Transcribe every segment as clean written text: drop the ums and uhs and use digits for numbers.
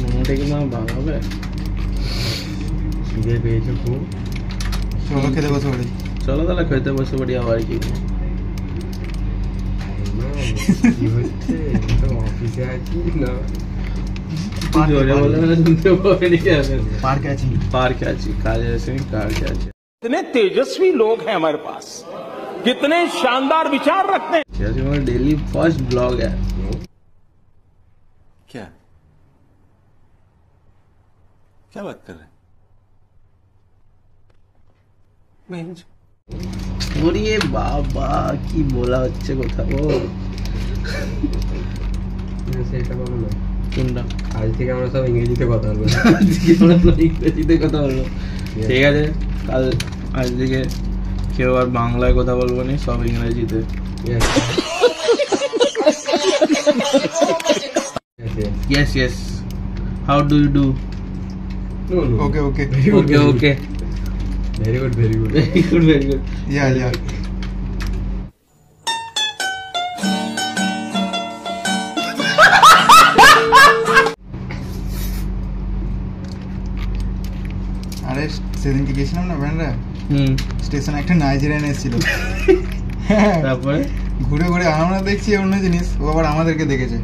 মোমোটা কি মা ভালো হবে? খিদে পেয়েছে খুব। চলো খেতে বসে পড়ি। চলো তাহলে খেতে বসে পড়ি। আবার কি কি হচ্ছে? তো অফিসে আছি না, জোরে বলে না, শুনতে পাবে নি। পার্কে আছি কাজে আসেনি, পার্কে আছি। कितने तेजस्वी लोग हैं हमारे पास, कितने शानदार विचार रखते हैं। हमारा डेली फर्स्ट ब्लॉग है। क्या क्या बात कर रहे हैं? ওরে বাবা কি বলা হচ্ছে কথা বল। সেটা বলো না। কোনটা? আজ থেকে আমরা সব ইংরেজিতে কথা বলবো। আজকে আমরা সব ইংরেজিতে কথা বলবো। ঠিক আছে, কাল আজ থেকে কেউ আর বাংলায় কথা বলবো না, সব ইংরেজিতে। Yes, yes. How do you do? Okay Okay. Very good, very good. Very good, very good. ইয়া আরে সেদিনকে গেছিলাম না ব্যান্ডরা, স্টেশনে একটা নাইজেরিয়ান এসেছিল। তারপরে ঘুরে ঘুরে আমরা দেখছি অন্য জিনিস, ও আবার আমাদেরকে দেখেছে।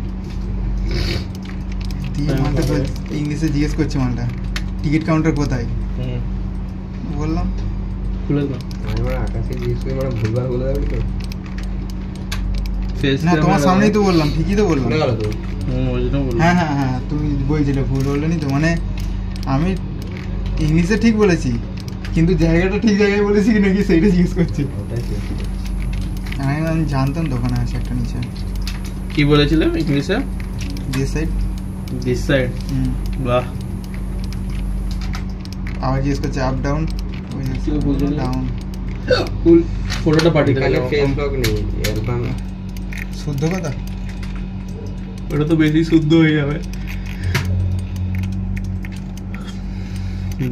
মানটা ইংলিশে জিজ্ঞেস করছে, মানটা টিকিট কাউন্টার কোথায়? বললাম খুলে দাও। আমি মানে আকাশে জিজ্ঞেস করে মানে ভুলভাল বলে যাবে তো। না তোমার সামনেই তো বললাম, ঠিকই তো বললাম। হ্যাঁ হ্যাঁ হ্যাঁ, তুমি বলছিলে ভুল বললেনি তো। মানে আমি ইংলিশে ঠিক বলেছি, কিন্তু জায়গাটা ঠিক জায়গায় বলেছি কি নাকি সেইটা জিজ্ঞেস করছি। আমি জানতাম দোকানে আছে একটা নিচে। কি বলেছিলাম ইংলিশে? This side. This side. বাহ। আবার জিজ্ঞেস করছে আপ ডাউন। ডাউন। ফুল ফটোটা পাঠিয়ে এখানে দাও। ফেসবুক নেই এরকম। শুদ্ধ কথা, ওটা তো বেশি শুদ্ধ হয়ে যাবে।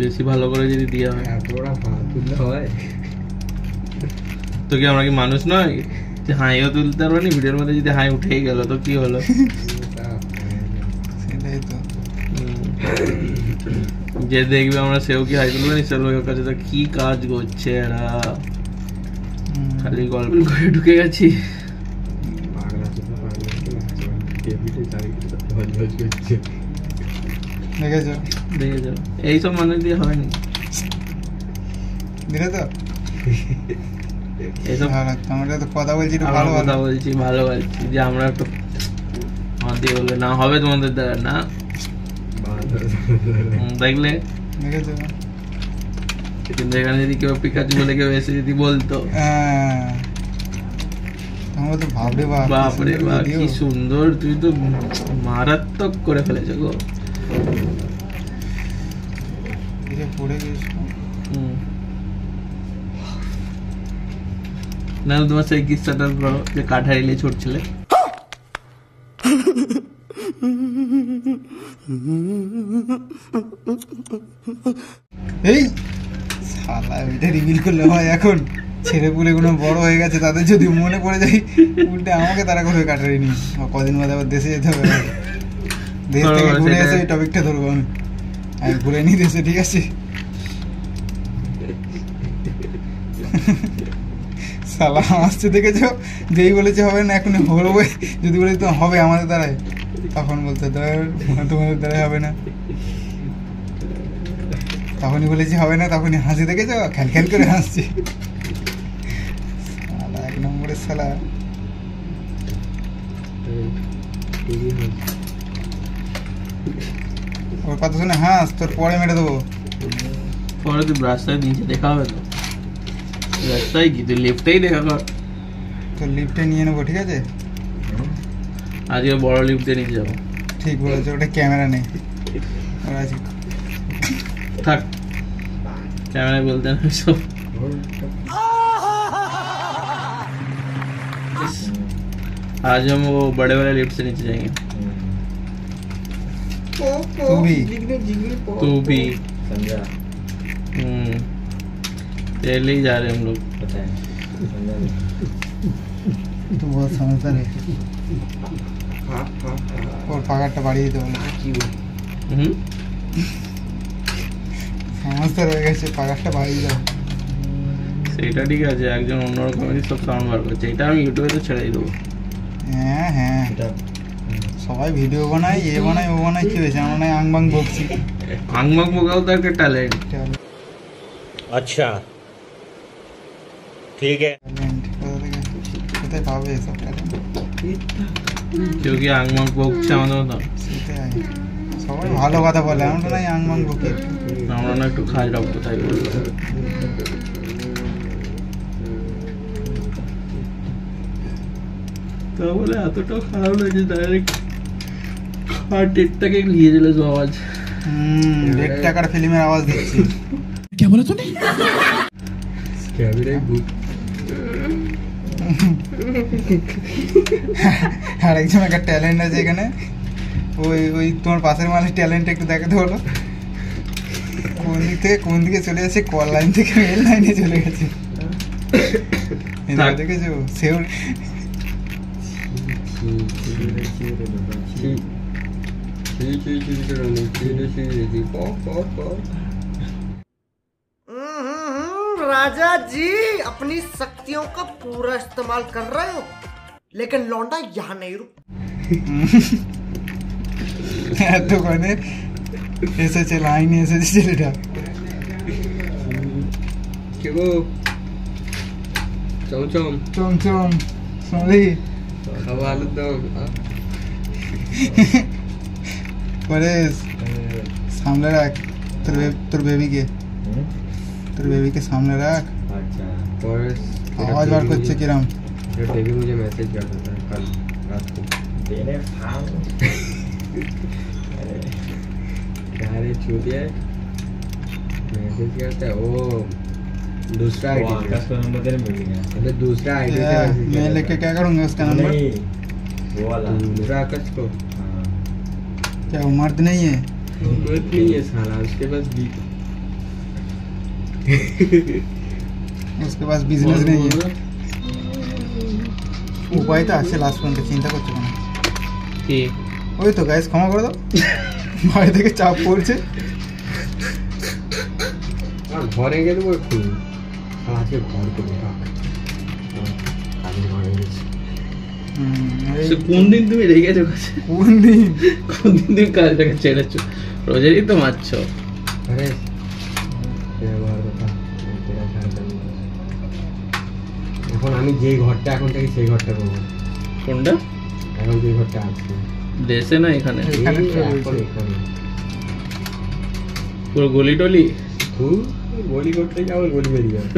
বেশি ভালো করে যদি দেওয়া হয়। এত বড় হাত তুললে হয়? তো কি আমরা কি মানুষ নয় যে হাইও তুলতে পারবো না? ভিডিওর মধ্যে যদি হাই উঠেই গেল তো কি হলো? সেটাই তো। যে দেখবে আমরা সেও কি হাই তুলবো? নিশ্চয় ওর কাছে তো কি কাজ করছে এরা, খালি গল্প করে ঢুকে গেছি। দেখেছো দেখেছো, এইসব মানুষ দিয়ে হয় না। দিলে তো এইসব আমরা তো কথা বলছি একটু ভালো ভালো কথা বলছি, ভালো বলছি যে আমরা একটু আমাদের বলবে না হবে তোমাদের দ্বারা না। দেখলে দেখেছো? কিন্তু এখানে যদি কেউ পিকাচু বলে কেউ এসে যদি বলতো, আমরা তো ভাবরে বাপরে বাপ কি সুন্দর, তুই তো মারাত্মক করে ফেলেছো গো। পড়ে গেছো না? তোমার সেই কিস্সাটা বলো যে কাঠারিলে ছুটছিলে। এই শালা এটা রিভিল করলে হয়? এখন ছেলে পুলে কোনো বড় হয়ে গেছে, তাদের যদি মনে পড়ে যায় উল্টে আমাকে তারা করে কাটারি নি। কদিন বাদে আবার দেশে যেতে হবে, দেশ থেকে ঘুরে এসে এই টপিকটা ধরবো। আমি ঘুরে নি দেশে, ঠিক আছে? শালা আসছে দেখেছো, যেই বলেছে হবে না এখন হবে, যদি বলে তো হবে আমাদের দ্বারাই, তখন বলতে তোমাদের দ্বারাই হবে না। তখনই বলেছি হবে না, তখনই হাসি দেখেছো, খেল খেল করে হাসছি। শালা এক নম্বরের শালা। ওর কথা শুনে হাস, তোর পরে মেরে দেবো। পরে তুই রাস্তায় নিচে দেখা হবে তো? রাস্তায় কি তুই লিফটেই দেখা কর। তোর লিফটে নিয়ে নেবো, ঠিক আছে? আজকে বড় লিফটে নিয়ে যাবো। ঠিক বলেছো, ওটা ক্যামেরা নেই। থাক, ক্যামেরায় বলতে না সব। आज हम वो बड़े वाले लिफ्ट से नीचे जाएंगे। तू भी समझा? पहले ही जा रहे हम लोग। पता है, तो बहुत समझदार है। ওর পাকারটা বাড়িয়ে দিতে বলো। হুম সমস্যা রয়ে গেছে, পাকারটা বাড়িয়ে দাও। সেটা ঠিক আছে, একজন অন্যরকমেরই সব সাউন্ড বার করছে, এটা আমি ইউটিউবে তো ছেড়েই দেবো। হ্যাঁ হ্যাঁ, সবাই ভিডিও বানায়, এ বানায় ও বানায়, কি হয়েছে? আমরা নয় আংবাং বকছি। আংমাক বোকাও তো একটা ট্যালেন্ট। अच्छा ठीक है। ট্যালেন্ট কোথায় পাবে এসব ট্যালেন্ট? কেউ কি আংমাক বকছে আমাদের মতো? সেটাই, সবাই ভালো কথা বলে, আমরা নয় আংবাং বকি। আমরা না একটু খাই রক্ত, তাই বলবো। তা বলে এতটাও খারাপ লাগছে, ডাইরেক্ট হার্টেরটাকে নিয়ে চলে আওয়াজ। 1 টাকার ফিল্মের আওয়াজ দিচ্ছি। ক্যামেরায় ভূত। আর একজন একটা ট্যালেন্ট আছে এখানে, ওই ওই তোমার পাশের মানুষ ট্যালেন্ট একটু দেখাতে বলো। কোন দিকে চলে যাচ্ছে, কল লাইন থেকে মেল লাইনে চলে গেছে। দেখেছো সেও राजा जी अपनी शक्तियों का पूरा इस्तेमाल कर रहे हो, लेकिन लौंडा यहाँ नहीं रुक। এতক্ষণে এসেছে লাইনে, এসেছে ছেলেটা। কে গো? চমচম চমচম সরি খাওয়া আলুর দম। পরেশ সামনে রাখ তোর বেবিকে, সামনে রাখ। अच्छा परेश आवाज बार করছে কিরম? बेबी मुझे मैसेज कर देता है कल रात को। तेरे फाल क्या रे चूतिया मैसेज करता है वो दूसरा आईडी आकाश का नंबर तेरे मिल गया। मतलब दूसरा आईडी से मैं लेके क्या करूंगा उसका नंबर? नहीं वो वाला। दूसरा आकाश को हाँ। क्या वो मर्द नहीं है? कुछ नहीं है साला उसके पास भी उसके पास बिजनेस नहीं है। উপায় তো আছে, লাস্ট পর্যন্ত চিন্তা করছো কেন? কি ওই তো গাইস, ক্ষমা করে দাও, বাড়ি থেকে চাপ পড়ছে। আর ঘরে গেলে ওই খুব আজকে ঘর করে রাখ আমি ঘরে গেছি। সে কোন দিন তুমি রেগেছো কাছে? কোন দিন তুমি কাজটাকে ছেড়েছো? রোজেরই তো মারছো। আরে ব্যবহার কথা তেরা ছাড়া এখন আমি যেই ঘরটা এখন থেকে সেই ঘরটা করবো। কোনটা? এখন যে ঘরটা আছে দেশে না এখানে? এখানে এই তো এখন এখানে পুরো গলি টলি? গলি করতে যাবো গলি বেরিয়ে যাবে।